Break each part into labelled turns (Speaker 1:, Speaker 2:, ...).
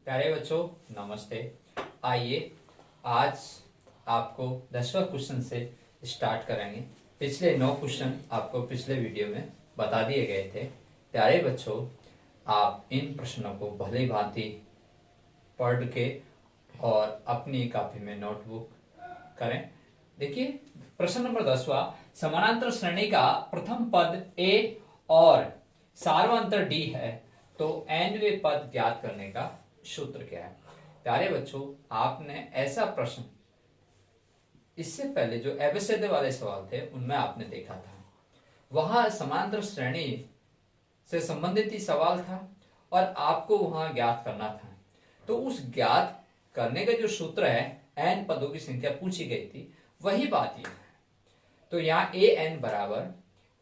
Speaker 1: प्यारे बच्चों नमस्ते। आइए आज आपको 10वां क्वेश्चन से स्टार्ट करेंगे। पिछले 9 क्वेश्चन आपको पिछले वीडियो में बता दिए गए थे। प्यारे बच्चों, आप इन प्रश्नों को भली भांति पढ़ के और अपनी कॉपी में नोटबुक करें। देखिए प्रश्न नंबर 10वां, समानांतर श्रेणी का प्रथम पद a और सार्वंतर d है तो nवें पद ज्ञात करने का सूत्र क्या है। प्यारे बच्चों, आपने ऐसा प्रश्न इससे पहले जो एबीसीडी वाले सवाल थे उनमें आपने देखा था। वहां समांतर श्रेणी से संबंधित ही सवाल था और आपको वहां ज्ञात करना था। तो उस ज्ञात करने का जो सूत्र है, n पदों की संख्या पूछी गई थी, वही बात ये है। तो यहाँ an बराबर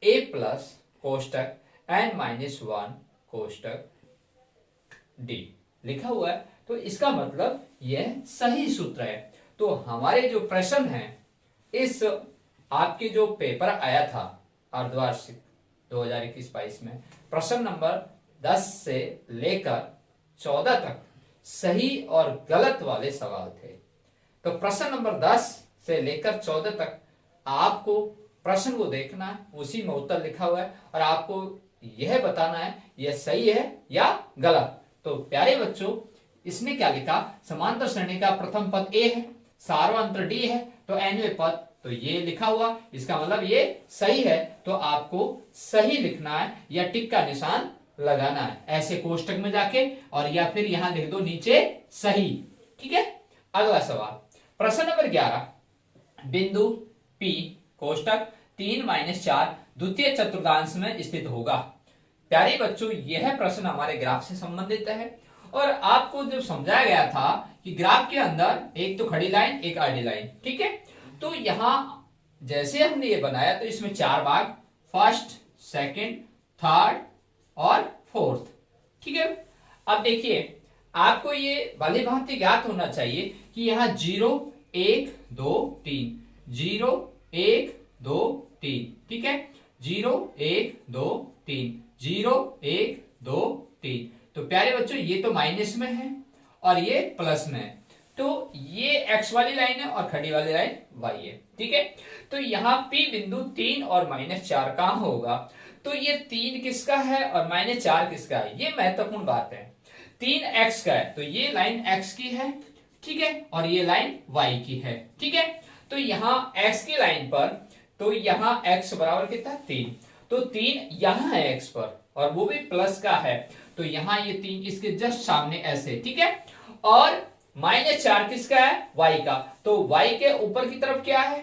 Speaker 1: a प्लस कोष्टक n माइनस 1 कोष्टक d लिखा हुआ है। तो इसका मतलब यह सही सूत्र है। तो हमारे जो प्रश्न है, इस आपके जो पेपर आया था अर्धवार्षिक 2021-22 में, प्रश्न नंबर 10 से लेकर 14 तक सही और गलत वाले सवाल थे। तो प्रश्न नंबर 10 से लेकर 14 तक आपको प्रश्न को देखना है, उसी में उत्तर लिखा हुआ है और आपको यह बताना है यह सही है या गलत। तो प्यारे बच्चों, इसने क्या लिखा, समांतर श्रेणी का प्रथम पद a है, सार्वंतर d है, तो nवें पद, तो ये लिखा हुआ, इसका मतलब ये सही है। तो आपको सही लिखना है या टिक का निशान लगाना है ऐसे कोष्टक में जाके, और या फिर यहां लिख दो नीचे सही। ठीक है। अगला सवाल, प्रश्न नंबर 11, बिंदु P कोष्टक 3-4 द्वितीय चतुर्थांश में स्थित होगा। प्यारे बच्चों, यह प्रश्न हमारे ग्राफ से संबंधित है और आपको जब समझाया गया था कि ग्राफ के अंदर एक तो खड़ी लाइन, एक आड़ी लाइन, ठीक है। तो यहां जैसे हमने ये बनाया तो इसमें 4 भाग, फर्स्ट, सेकंड, थर्ड और फोर्थ, ठीक है। अब देखिए, आपको ये भली भांति ज्ञात होना चाहिए कि यहाँ 0 1 2 3, 0 1 2 3, ठीक है, 0 1 2 3, 0 1 2 3। तो प्यारे बच्चों, ये तो माइनस में है और ये प्लस में है। तो ये x वाली लाइन है और खड़ी वाली लाइन y है, ठीक है। तो यहाँ P बिंदु 3 और -4 कहां होगा। तो ये 3 किसका है और -4 किसका है, ये महत्वपूर्ण बात है। 3 x का है तो ये लाइन x की है, ठीक है, और ये लाइन y की है, ठीक है। तो यहाँ x की लाइन पर, तो यहाँ x बराबर कितना, 3, तो 3 यहाँ है x पर और वो भी प्लस का है, तो यहाँ ये 3 इसके जस्ट सामने ऐसे, ठीक है। और -4 किसका है, y का, तो y के ऊपर की तरफ क्या है,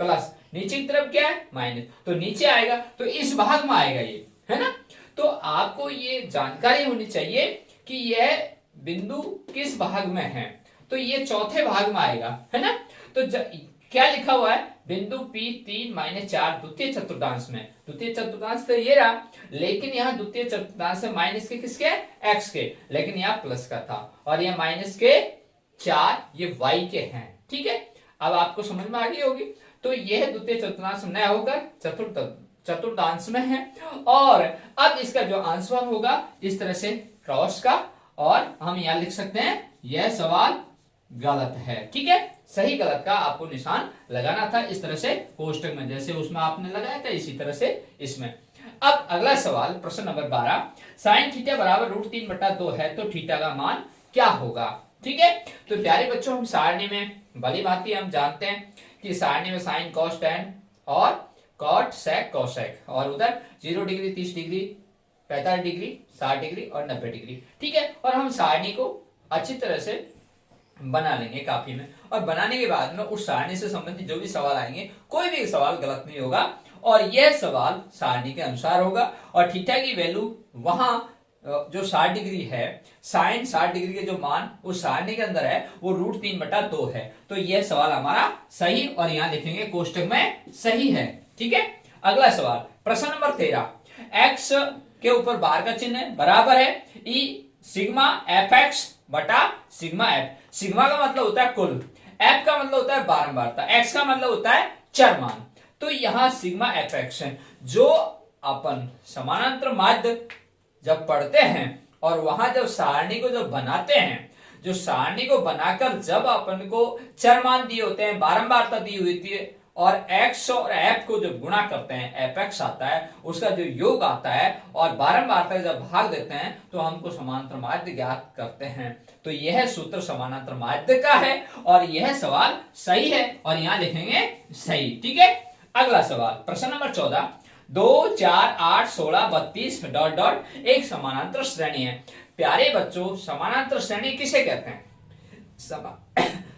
Speaker 1: प्लस, नीचे की तरफ क्या है, माइनस, तो नीचे आएगा, तो इस भाग में आएगा ये, है ना। तो आपको ये जानकारी होनी चाहिए कि यह बिंदु किस भाग में है, तो ये चौथे भाग में आएगा, है ना। तो क्या लिखा हुआ है, बिंदु P 3-4 द्वितीय चतुर्थांश में। द्वितीय चतुर्थांश तो ये रहा, लेकिन यहाँ द्वितीय चतुर्थांश है माइनस के किसके, x के, लेकिन यहाँ प्लस का था, और ये माइनस के 4 ये y के हैं, ठीक है। अब आपको समझ में आ गई होगी। तो यह द्वितीय चतुर्थांश न होकर चतुर्थांश में है, और अब इसका जो आंसर होगा इस तरह से क्रॉस का, और हम यहाँ लिख सकते हैं यह सवाल गलत है, ठीक है। सही गलत का आपको निशान लगाना था इस तरह से कोष्टक में, जैसे उसमें आपने लगाया था इसी तरह से इसमें। अब अगला सवाल, प्रश्न नंबर 12, साइन थीटा बराबर √3/2 है तो थीटा का मान क्या होगा, ठीक है। तो प्यारे बच्चों, हम सारणी में भली भांति हम जानते हैं कि सारणी में साइन कॉस टैन और कॉट सेक कोसेक, और उधर 0 डिग्री 30 डिग्री 45 डिग्री 60 डिग्री और 90 डिग्री, ठीक है। और हम सारणी को अच्छी तरह से बना लेंगे काफी में, और बनाने के बाद में उस सारणी से संबंधित जो भी सवाल आएंगे, कोई भी सवाल गलत नहीं होगा, और यह सवाल सारणी के अनुसार होगा। और थीटा की वैल्यू वहां जो 60 डिग्री है, साइन 60 डिग्री के जो मान उस सारणी के अंदर है वो √3/2 है। तो यह सवाल हमारा सही, और यहां लिखेंगे कोष्टक में सही है, ठीक है। अगला सवाल, प्रश्न नंबर 13, x के ऊपर बार का चिन्ह है, बराबर है ई सिग्मा fx बटा सिग्मा एफ। सिग्मा का मतलब होता है कुल, एफ का मतलब होता है बारंबारता, एक्स का मतलब होता है चर मान। तो यहां सिग्मा एफ एक्स है, जो अपन समानांतर माध्य जब पढ़ते हैं और वहां जब सारणी को जब बनाते हैं जो सारणी को बनाकर जब अपन को चर मान दिए होते हैं, बारंबारता दी हुई थी, और x और f को जब गुणा करते हैं fx आता है, उसका जो योग आता है, और बारंबारता जब भाग देते हैं तो हमको समानांतर माध्य ज्ञात करते हैं। तो यह सूत्र समानांतर माध्य का है और यह सवाल सही है, और यहां लिखेंगे सही। ठीक है, अगला सवाल प्रश्न नंबर 14, 2 4 8 16 32 डॉट डॉट एक समानांतर श्रेणी है। प्यारे बच्चों, समानांतर श्रेणी किसे कहते हैं?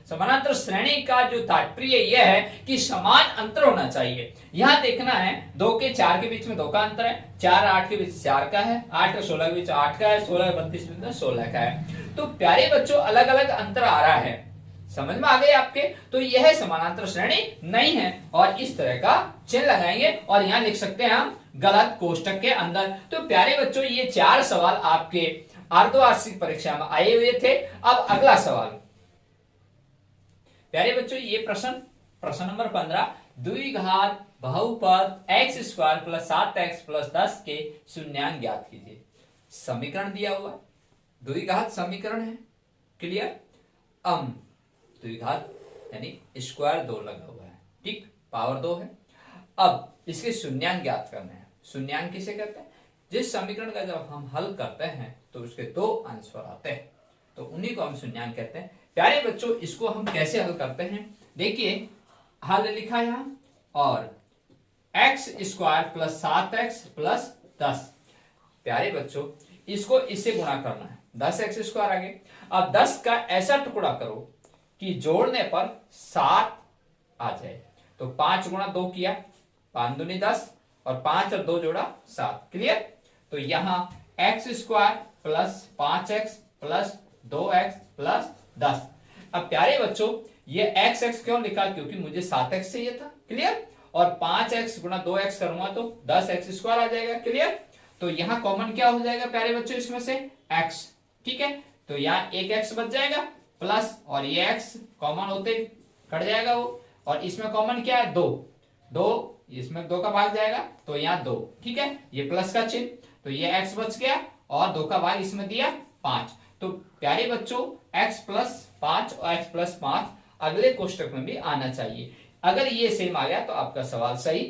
Speaker 1: समानांतर श्रेणी का जो तात्पर्य यह है कि समान अंतर होना चाहिए। यहां देखना है 2 के 4 के बीच में 2 का अंतर है, 4 8 के बीच 4 का है, 8 और 16 के बीच 8 का है, 16 32 के बीच 16 का है। तो प्यारे बच्चों, अलग अलग अंतर आ रहा है, समझ में आ गए आपके? तो यह समानांतर श्रेणी नहीं है, और इस तरह का चिन्ह लगाएंगे और यहां लिख सकते हैं हम गलत कोष्टक के अंदर। तो प्यारे बच्चों, ये 4 सवाल आपके अर्धवार्षिक परीक्षा में आए हुए थे। अब अगला सवाल प्यारे बच्चों, ये प्रश्न नंबर 15, द्विघात बहुपद x square plus 7x plus 10 के शून्यांक ज्ञात कीजिए। समीकरण दिया हुआ, द्विघात समीकरण है, क्लियर। द्विघात यानी स्क्वायर 2 लगा हुआ है, ठीक, पावर 2 है। अब इसके शून्यांक ज्ञात करने हैं। शून्यांक किसे कहते हैं? जिस समीकरण का जब हम हल करते हैं तो उसके 2 आंसर आते हैं, तो उन्हीं को हम शून्यांक कहते हैं। प्यारे बच्चों, इसको हम कैसे हल करते हैं? देखिए, हल लिखा यहां, और x square plus 7x plus 10। प्यारे बच्चों, इसको इससे गुणा करना है, 10x स्क्वायर आ गए। अब 10 का ऐसा टुकड़ा करो कि जोड़ने पर 7 आ जाए। तो 5 गुणा 2 किया, 5 दूनी 10, और 5 और 2 जोड़ा 7, क्लियर। तो यहां x square plus 5x plus 2x plus 10। अब प्यारे बच्चों, ये x क्यों लिखा? क्योंकि मुझे 7x चाहिए था, क्लियर। और 5x गुणा 2x करूंगा तो 10x स्क्वायर आ जाएगा, क्लियर। तो यहां कॉमन क्या हो जाएगा प्यारे बच्चों इसमें से? x, ठीक है। तो यहाँ एक x बच जाएगा, प्लस और ये x कॉमन होते कट जाएगा वो, और इसमें कॉमन क्या है? 2 इसमें 2 का भाग जाएगा, तो यहाँ 2, ठीक है। ये प्लस का चिन्ह, तो ये x बच गया, और 2 का भाग इसमें दिया 5। तो प्यारे बच्चों, x प्लस 5 और x प्लस 5 अगले कोष्टक में भी आना चाहिए। अगर ये सेम आ गया तो आपका सवाल सही,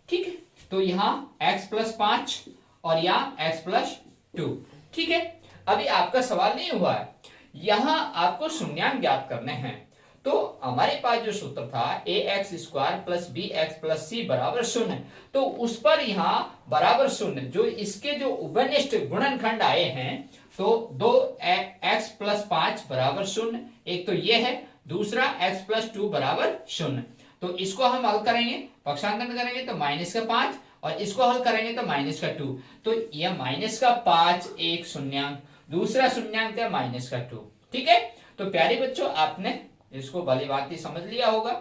Speaker 1: ठीक है। तो यहाँ x प्लस 5 और यहाँ x प्लस 2, ठीक है। अभी आपका सवाल नहीं हुआ है, यहाँ आपको शून्यांक ज्ञात करने हैं। तो हमारे पास जो सूत्र था ax square plus bx plus c बराबर 0, तो उस पर यहाँ बराबर 0 जो इसके जो उभयनिष्ठ गुणनखंड आए हैं, तो 2x प्लस 5 बराबर 0, एक तो ये है, दूसरा x प्लस 2 बराबर 0। तो इसको हम हल करेंगे, पक्षांतरण करेंगे तो माइनस का 5, और इसको हल करेंगे तो माइनस का 2। तो यह माइनस का 5 एक शून्यांक, दूसरा शून्यांक है माइनस का 2, ठीक है। तो प्यारे बच्चों, आपने इसको भली भांति समझ लिया होगा।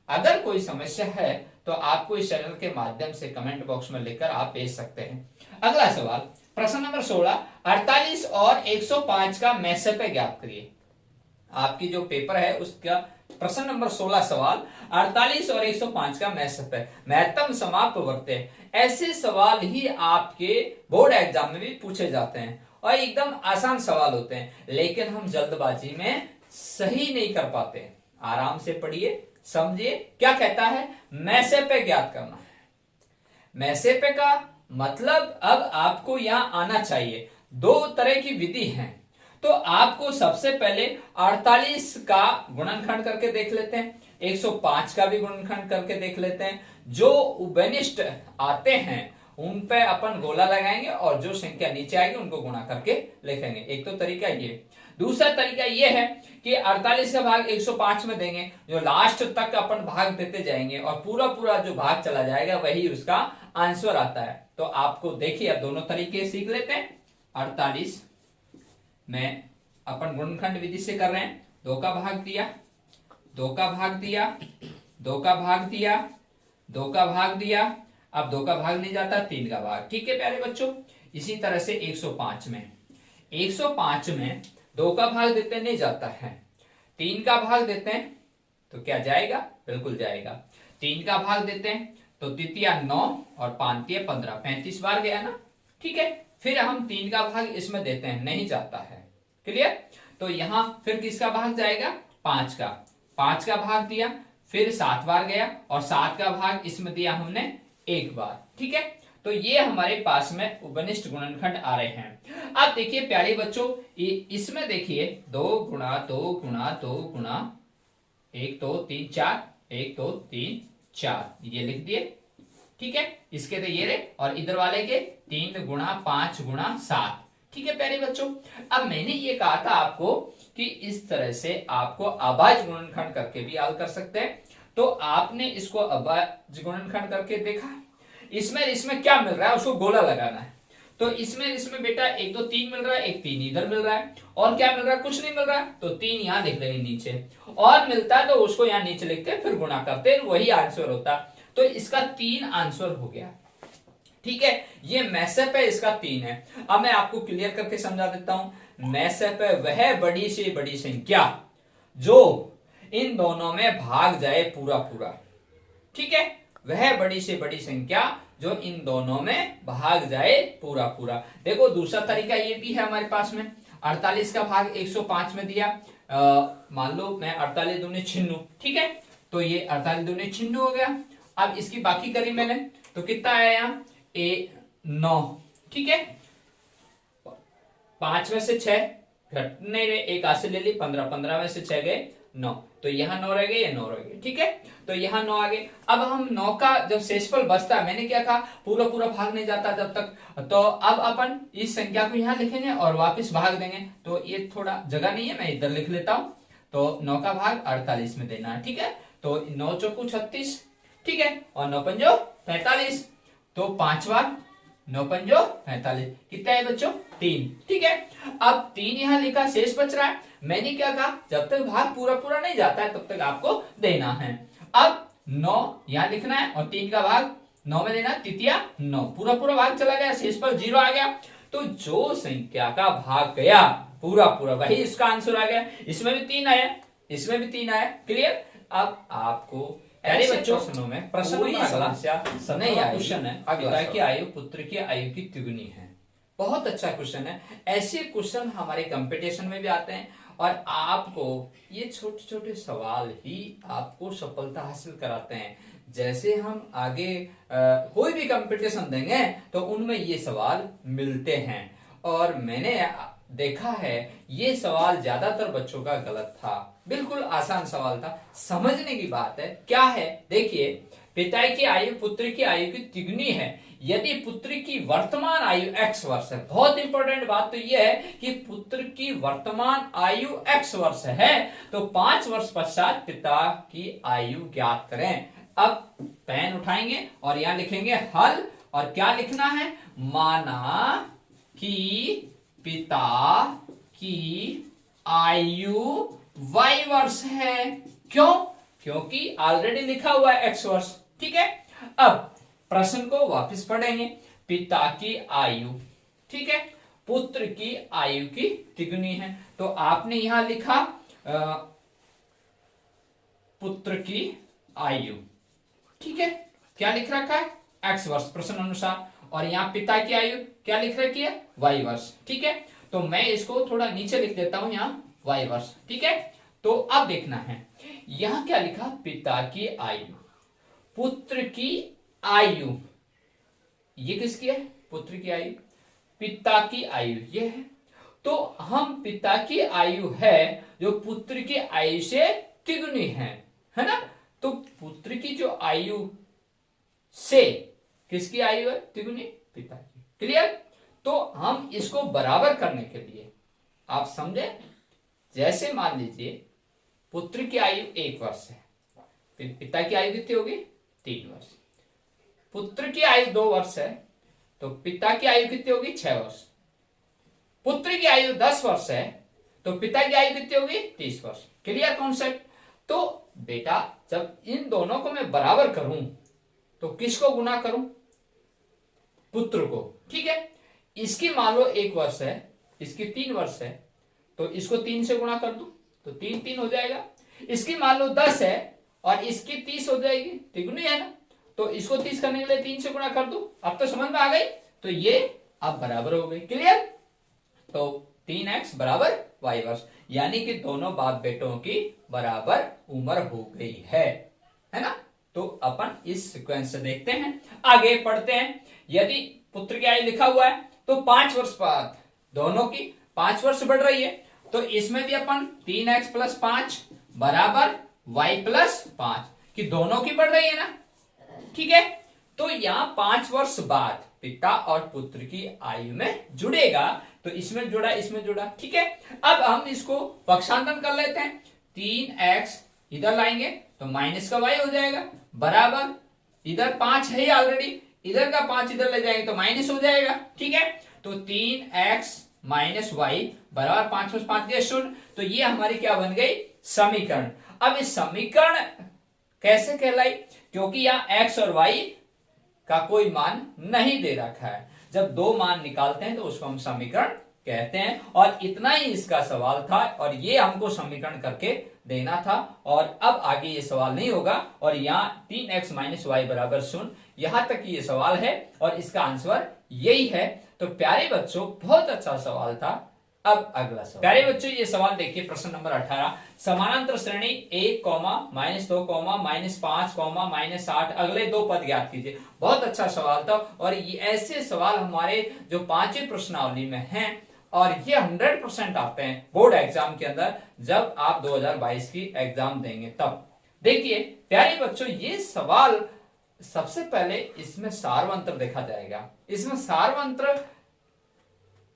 Speaker 1: अगर कोई समस्या है तो आपको इस चैनल के माध्यम से कमेंट बॉक्स में लिखकर आप भेज सकते हैं। अगला सवाल प्रश्न नंबर 16, 48 और 105 का मैसेप ज्ञात करिए। आपकी जो पेपर है उसका प्रश्न नंबर 16 सवाल 48 और 105 का मैसेप है। महत्तम समाप्त वर्ते, ऐसे सवाल ही आपके बोर्ड एग्जाम में भी पूछे जाते हैं और एकदम आसान सवाल होते हैं, लेकिन हम जल्दबाजी में सही नहीं कर पाते। आराम से पढ़िए, समझिए क्या कहता है। मैसेप ज्ञात करना है। मैसेप का मतलब अब आपको यहां आना चाहिए। 2 तरह की विधि है, तो आपको सबसे पहले 48 का गुणनखंड करके देख लेते हैं, 105 का भी गुणनखंड करके देख लेते हैं। जो उभयनिष्ठ आते हैं उन पे अपन गोला लगाएंगे और जो संख्या नीचे आएगी उनको गुणा करके लिखेंगे। एक तो तरीका ये। दूसरा तरीका ये है कि 48 का भाग 105 में देंगे, जो लास्ट तक अपन भाग देते जाएंगे और पूरा पूरा जो भाग चला जाएगा वही उसका आंसर आता है। तो आपको देखिए, अब दोनों तरीके सीख लेते हैं। 48 में अपन गुणनखंड विधि से कर रहे हैं, 2 का भाग दिया, 2 का भाग दिया, 2 का भाग दिया, 2 का भाग दिया, अब 2 का भाग नहीं जाता, 3 का भाग, ठीक है प्यारे बच्चों। इसी तरह से 105 में 2 का भाग देते नहीं जाता है, 3 का भाग देते हैं तो क्या जाएगा? बिल्कुल जाएगा। 3 का भाग देते हैं तो तृतीया 9 और पांतिया 15, 35 बार गया ना, ठीक है। फिर हम 3 का भाग इसमें देते हैं, नहीं जाता है, क्लियर। तो यहां फिर किसका भाग जाएगा, 5 का, 5 का भाग दिया, फिर 7 बार गया और 7 का भाग इसमें दिया हमने 1 बार। ठीक है, तो ये हमारे पास में उपनिष्ठ गुणनखंड आ रहे हैं। अब देखिए प्यारे बच्चों, इसमें देखिए 2 गुणा 2 गुणा 2 गुणा 1 2 3 4, 1 2 3 4 ये लिख दिए। ठीक है, इसके तो ये रहे, और इधर वाले के 3 गुणा 5 गुणा 7। ठीक है प्यारे बच्चों, अब मैंने ये कहा था आपको कि इस तरह से आपको अभाज्य गुणनखंड करके भी हल कर सकते हैं। तो आपने इसको अभाज्य गुणनखंड करके देखा, इसमें क्या मिल रहा है उसको गोला लगाना है। तो इसमें बेटा 1 2 3 मिल रहा है, 1 3 इधर मिल रहा है, और क्या मिल रहा है, कुछ नहीं मिल रहा है, तो 3 यहां लिख देंगे नीचे, और मिलता है तो उसको यहां नीचे लिखते फिर गुणा करते, वही आंसर होता। तो इसका 3 आंसर हो गया। ठीक है, ये मैसेप है, इसका 3 है। अब मैं आपको क्लियर करके समझा देता हूं। मैसेप है वह बड़ी से बड़ी संख्या जो इन दोनों में भाग जाए पूरा पूरा। ठीक है, वह बड़ी से बड़ी संख्या जो इन दोनों में भाग जाए पूरा पूरा। देखो दूसरा तरीका ये भी है हमारे पास में, 48 का भाग 105 में दिया, मान लो मैं 48 दूनी 96। ठीक है, तो ये 48 दूनी 96 हो गया। अब इसकी बाकी करी मैंने, तो कितना आया यहाँ 9। ठीक है, 5 में से 6 घट नहीं रहे, एक आसे ले ली, 15, 15 में से 6 गए 9, तो यहाँ 9 रह गए, ये 9 रह गए। ठीक है, तो यहाँ 9 आ गए। अब हम 9 का जब शेषफल बचता है, मैंने क्या कहा, पूरा पूरा भाग नहीं जाता जब तक, तो अब अपन इस संख्या को यहाँ लिखेंगे और वापस भाग देंगे। तो ये थोड़ा जगह नहीं है, मैं इधर लिख लेता हूं। तो 9 का भाग 48 में देना है। ठीक है, तो 9 चौकू 36, ठीक है, और 9 पंजो 45, तो 5 बार 9 पंजो 45, कितना है बच्चों 3। ठीक है, अब 3 यहां लिखा, शेष बच रहा है। मैंने क्या कहा, जब तक भाग पूरा पूरा नहीं जाता है तब तक आपको देना है। अब 9 यहां लिखना है और 3 का भाग 9 में देना, तृतीया 9, पूरा पूरा भाग चला गया, शेष पर 0 आ गया। तो जो संख्या का भाग गया पूरा पूरा वही इसका आंसर आ गया। इसमें भी 3 आया, इसमें भी 3 आया। क्लियर। अब आपको ऐसे प्रश्नों में प्रश्न समस्या नहीं आई, क्वेश्चन है पिता की आयु पुत्र की आयु की तिगुनी है। बहुत अच्छा क्वेश्चन है। ऐसे क्वेश्चन हमारे कंपटीशन में भी आते हैं, और आपको ये छोटे छोटे सवाल ही आपको सफलता हासिल कराते हैं। जैसे हम आगे कोई भी कंपटीशन देंगे तो उनमें ये सवाल मिलते हैं, और मैंने देखा है ये सवाल ज्यादातर बच्चों का गलत था। बिल्कुल आसान सवाल था, समझने की बात है। क्या है देखिए, पिता की आयु पुत्र की आयु की तिगुनी है यदि पुत्र की वर्तमान आयु x वर्ष है। बहुत इंपॉर्टेंट बात तो यह है कि पुत्र की वर्तमान आयु x वर्ष है, तो 5 वर्ष पश्चात पिता की आयु ज्ञात करें। अब पेन उठाएंगे और यहां लिखेंगे हल, और क्या लिखना है, माना कि पिता की आयु y वर्ष है। क्यों? क्योंकि ऑलरेडी लिखा हुआ है x वर्ष। ठीक है, अब प्रश्न को वापस पढ़ेंगे। पिता की आयु, ठीक है, पुत्र की आयु की तिगुनी है, तो आपने यहां लिखा पुत्र की आयु। ठीक है, क्या लिख रखा है, x वर्ष प्रश्न अनुसार, और यहां पिता की आयु क्या लिख रखी है, y वर्ष। ठीक है, तो मैं इसको थोड़ा नीचे लिख देता हूं, यहां y वर्ष। ठीक है, तो अब देखना है यहां क्या लिखा, पिता की आयु पुत्र की आयु, ये किसकी है, पुत्र की आयु, पिता की आयु ये है। तो हम पिता की आयु है जो पुत्र की आयु से तिगुनी है ना। तो पुत्र की जो आयु से किसकी आयु है तिगुनी, पिता की। क्लियर। तो हम इसको बराबर करने के लिए आप समझे, जैसे मान लीजिए पुत्र की आयु 1 वर्ष है, पिता की आयु कितनी होगी 3 वर्ष। पुत्र की आयु 2 वर्ष है, तो पिता की आयु कितनी होगी 6 वर्ष। पुत्र की आयु 10 वर्ष है, तो पिता की आयु कितनी होगी 30 वर्ष। Clear concept. तो बेटा जब इन दोनों को मैं बराबर करूं तो किसको गुना करूं, पुत्र को। ठीक है, इसकी मान लो 1 वर्ष है, इसकी 3 वर्ष है, तो इसको 3 से गुणा कर दूं तो 3 3 हो जाएगा। इसकी मान लो 10 है और इसकी 30 हो जाएगी, तिगुनी है ना, तो इसको 30 करने के लिए 3 से गुणा कर दूं। अब तो समझ में आ गई, तो ये अब बराबर हो गई। क्लियर। तो 3x बराबर वाई वर्ष, यानी कि दोनों बाप बेटों की बराबर उम्र हो गई है ना। तो अपन इस सीक्वेंस से देखते हैं, आगे पढ़ते हैं। यदि पुत्र की आयु लिखा हुआ है तो 5 वर्ष बाद दोनों की 5 वर्ष बढ़ रही है, तो इसमें भी अपन 3x प्लस 5 बराबर y प्लस 5 कि दोनों की बढ़ रही है ना, ठीक है। तो यहां 5 वर्ष बाद पिता और पुत्र की आयु में जुड़ेगा, तो इसमें जुड़ा इसमें जुड़ा, ठीक है। अब हम इसको पक्षांतरण कर लेते हैं, 3x इधर लाएंगे तो माइनस का y हो जाएगा बराबर, इधर 5 है ऑलरेडी, इधर का 5 इधर ले जाएंगे तो माइनस हो जाएगा, ठीक है। तो 3x माइनस वाई बराबर 5 + 5 = 0। तो ये हमारी क्या बन गई, समीकरण। अब इस समीकरण कैसे कहलाई, क्योंकि यहाँ x और y का कोई मान नहीं दे रखा है। जब दो मान निकालते हैं तो उसको हम समीकरण कहते हैं। और इतना ही इसका सवाल था, और ये हमको समीकरण करके देना था। और अब आगे ये सवाल नहीं होगा, और यहाँ 3x माइनस वाई बराबर 0, यहां तक ये सवाल है और इसका आंसर यही है। तो प्यारे बच्चों, बहुत अच्छा सवाल था। अब अगला सवाल, प्यारे बच्चों ये सवाल देखिए, प्रश्न नंबर 18, समानांतर श्रेणी 1, -2, -5, -8 अगले दो पद ज्ञात कीजिए। बहुत अच्छा सवाल था, और ये ऐसे सवाल हमारे जो 5वीं प्रश्नावली में हैं, और ये 100% आते हैं बोर्ड एग्जाम के अंदर, जब आप 2022 की एग्जाम देंगे तब। देखिए प्यारे बच्चों, ये सवाल सबसे पहले इसमें सार्वंत्र देखा जाएगा। इसमें सार्वंत्र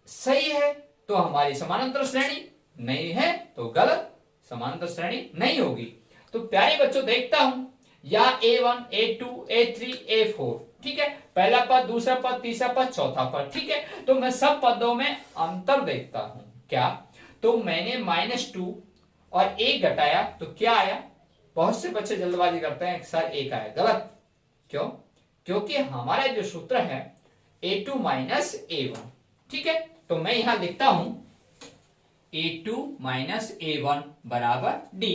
Speaker 1: सही है तो हमारी समानांतर श्रेणी, नहीं है तो गलत, समानांतर श्रेणी नहीं होगी। तो प्यारे बच्चों देखता हूं, या A1, A2, A3, A4, ठीक है, पहला पद, दूसरा पद, तीसरा पद, चौथा पद, ठीक है। तो मैं सब पदों में अंतर देखता हूं। क्या, तो मैंने -2 और 1 घटाया तो क्या आया। बहुत से बच्चे जल्दबाजी करते हैं, सर 1 आया, गलत। क्यों, क्योंकि हमारा जो सूत्र है A2 माइनस A1, ठीक है। तो मैं यहां लिखता हूं A2 माइनस A1 बराबर D।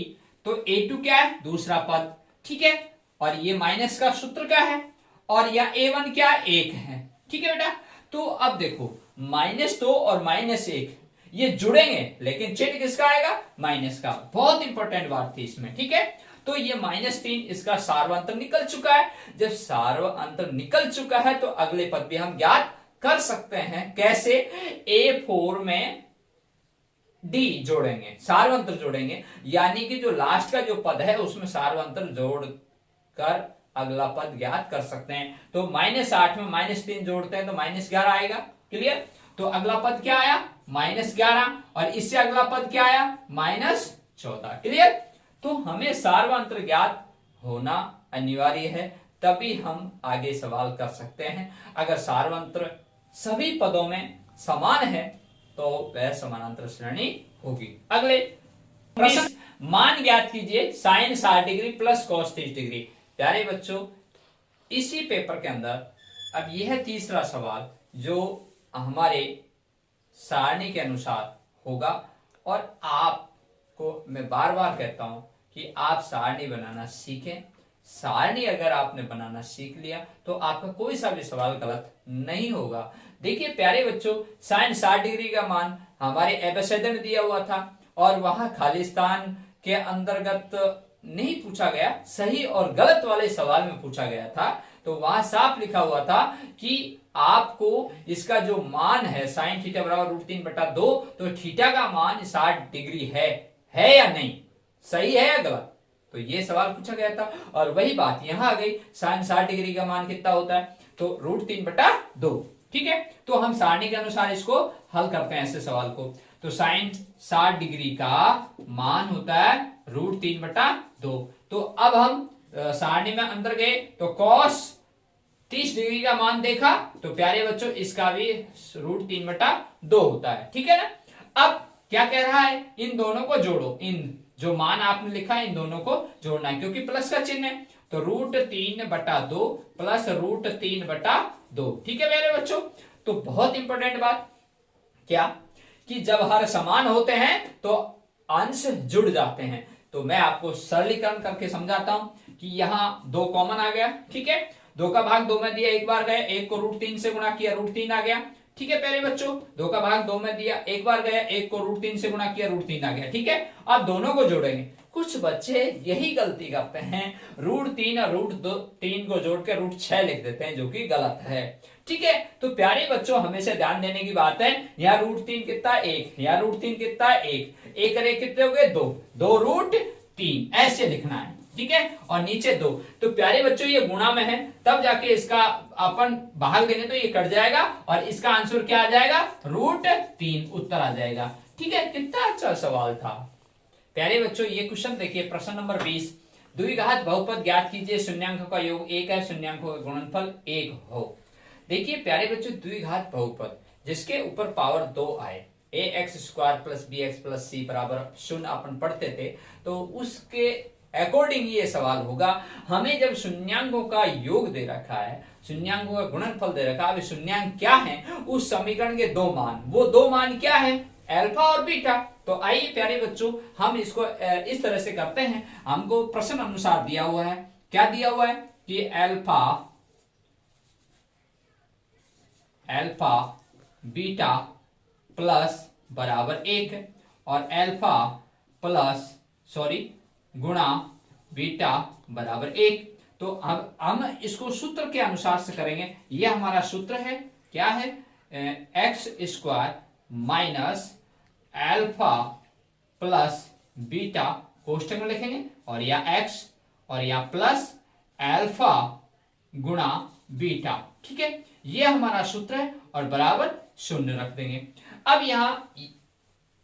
Speaker 1: तो A2 क्या है, दूसरा पद, ठीक है, और ये माइनस का सूत्र क्या है, और यह A1 क्या, 1 है, ठीक है बेटा। तो अब देखो, -2 और -1 ये जुड़ेंगे, लेकिन चिन्ह किसका आएगा, माइनस का। बहुत इंपॉर्टेंट बात थी इसमें, ठीक है। तो ये -3 इसका सार्वंतर निकल चुका है। जब सार्वंतर निकल चुका है तो अगले पद भी हम ज्ञात कर सकते हैं। कैसे, A4 में D जोड़ेंगे, सार्वंतर जोड़ेंगे, यानी कि जो लास्ट का जो पद है उसमें सार्वंतर जोड़कर अगला पद ज्ञात कर सकते हैं। तो -8 में -3 जोड़ते हैं तो -11 आएगा, क्लियर। तो अगला पद क्या आया, -11, और इससे अगला पद क्या आया, -14, क्लियर। तो हमें सार्वंतर ज्ञात होना अनिवार्य है, तभी हम आगे सवाल कर सकते हैं। अगर सार्वंतर सभी पदों में समान है तो वह समानांतर श्रेणी होगी। अगले प्रश्न, मान ज्ञात कीजिए sin 60 degree plus cos 30 degree. प्यारे बच्चों, इसी पेपर के अंदर अब यह तीसरा सवाल जो हमारे सारणी के अनुसार होगा, और आपको मैं बार बार कहता हूं कि आप सारणी बनाना सीखें। सारणी अगर आपने बनाना सीख लिया तो आपका कोई सा भी सवाल गलत नहीं होगा। देखिए प्यारे बच्चों, sin 60 डिग्री का मान हमारे एबेसेडर में दिया हुआ था, और वहां खालिस्तान के अंतर्गत नहीं पूछा गया, सही और गलत वाले सवाल में पूछा गया था। तो वहां साफ लिखा हुआ था कि आपको इसका जो मान है sin थीटा बराबर √3/2, तो थीटा का मान 60 डिग्री है या नहीं, सही है या गलत, तो ये सवाल पूछा गया था। और वही बात यहां आ गई, sin 60 डिग्री का मान कितना होता है, तो √3/2, ठीक है। तो हम सारणी के अनुसार इसको हल करते हैं ऐसे सवाल को। तो sin 60 डिग्री का मान होता है √3/2। तो अब हम सारणी में अंदर गए तो cos 30 डिग्री का मान देखा, तो प्यारे बच्चों इसका भी √3/2 होता है, ठीक है ना। अब क्या कह रहा है, इन दोनों को जोड़ो, इन जो मान आपने लिखा है इन दोनों को जोड़ना है, क्योंकि प्लस का चिन्ह है। तो √3/2 प्लस √3/2, ठीक है मेरे बच्चों। तो बहुत इंपॉर्टेंट बात क्या, कि जब हर समान होते हैं तो अंश जुड़ जाते हैं। तो मैं आपको सरलीकरण करके समझाता हूं कि यहां 2 कॉमन आ गया, ठीक है, 2 का भाग 2 में दिया, एक बार गए, 1 को √3 से गुणा किया, √3 आ गया, ठीक है प्यारे बच्चों, 2 का भाग 2 में दिया, एक बार गया, एक को √3 से गुणा किया, √3 आ गया। ठीक है, अब दोनों को जोड़ेंगे। कुछ बच्चे यही गलती करते हैं, √3 और √3 को जोड़ के √6 लिख देते हैं, जो कि गलत है। ठीक है, तो प्यारे बच्चों हमेशा ध्यान देने की बात है, यहाँ √3 कितना 1, यहाँ √3 कितना 1, एक और एक कितने हो गए 2, 2√3 ऐसे लिखना है। ठीक है, और नीचे 2। तो प्यारे बच्चों ये गुणा में है, तब जाके इसका अपन भाग देंगे तो ये कट जाएगा और इसका आंसर क्या आ जाएगा, √3 उत्तर आ जाएगा। ठीक है, कितना अच्छा सवाल था प्यारे बच्चों। ये क्वेश्चन देखिए, प्रश्न नंबर 20, द्विघात बहुपद ज्ञात कीजिए, शून्यांकों का योग 1 है, शून्यांकों का गुणनफल 1 हो। देखिए प्यारे बच्चों, द्विघात बहुपद जिसके ऊपर पावर 2 आए, ax² + bx + c बराबर 0 अपन पढ़ते थे, तो उसके अकॉर्डिंग ये सवाल होगा। हमें जब शून्यांकों का योग दे रखा है, शून्यांकों का गुणनफल दे रखा है, अभी शून्यांक क्या है, उस समीकरण के 2 मान, वो 2 मान क्या है, अल्फा और बीटा। तो आइए प्यारे बच्चों हम इसको इस तरह से करते हैं। हमको प्रश्न अनुसार दिया हुआ है, क्या दिया हुआ है कि अल्फा बीटा प्लस बराबर 1 और अल्फा गुणा बीटा बराबर 1। तो अब हम इसको सूत्र के अनुसार से करेंगे। यह हमारा सूत्र है, क्या है, x² minus alpha plus beta कोष्टक में लिखेंगे, और या x और या प्लस अल्फा गुणा बीटा। ठीक है, यह हमारा सूत्र है और बराबर 0 रख देंगे। अब यहां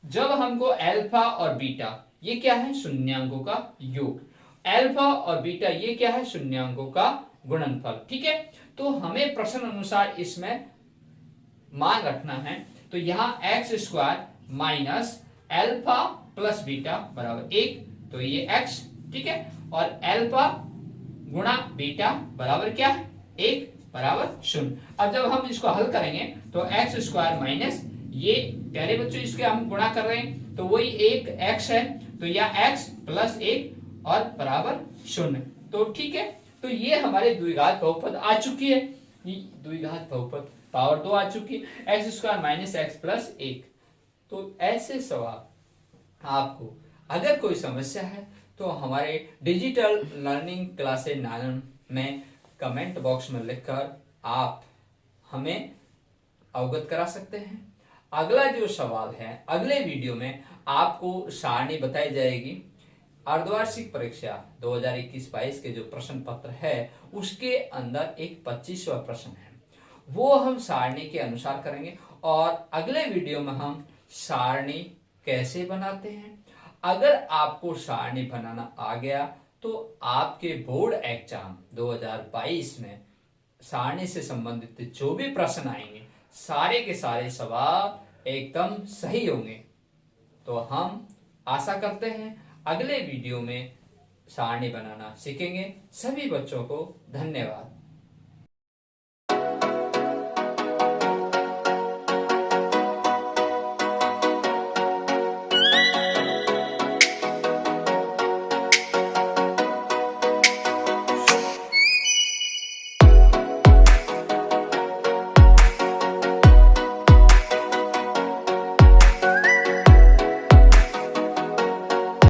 Speaker 1: जब हमको अल्फा और बीटा, ये क्या है, शून्यांकों का योग, अल्फा और बीटा ये क्या है, शून्यांकों का गुणनफल। ठीक है, तो हमें प्रश्न अनुसार इसमें मान रखना है। तो यहां x² minus alpha plus beta बराबर 1, तो ये x। ठीक है, और अल्फा गुणा बीटा बराबर क्या है, 1 बराबर 0। अब जब हम इसको हल करेंगे तो x² माइनस ये प्यारे बच्चों इसके हम गुणा कर रहे हैं, तो वही एक x है, तो यह x प्लस 1 और बराबर 0। तो ठीक है, तो ये हमारे द्विघात बहुपद आ चुकी है, द्विघात बहुपद पावर 2 आ चुकी है, x² माइनस x प्लस 1। तो ऐसे सवाल आपको अगर कोई समस्या है तो हमारे डिजिटल लर्निंग क्लासेस नालन में कमेंट बॉक्स में लिखकर आप हमें अवगत करा सकते हैं। अगला जो सवाल है, अगले वीडियो में आपको सारणी बताई जाएगी। अर्धवार्षिक परीक्षा 2021-22 के जो प्रश्न पत्र है उसके अंदर एक 25वां प्रश्न है, वो हम सारणी के अनुसार करेंगे। और अगले वीडियो में हम सारणी कैसे बनाते हैं। अगर आपको सारणी बनाना आ गया तो आपके बोर्ड एग्जाम 2022 में सारणी से संबंधित जो भी प्रश्न आएंगे सारे के सारे सवाल एकदम सही होंगे। तो हम आशा करते हैं अगले वीडियो में सारणी बनाना सीखेंगे। सभी बच्चों को धन्यवाद।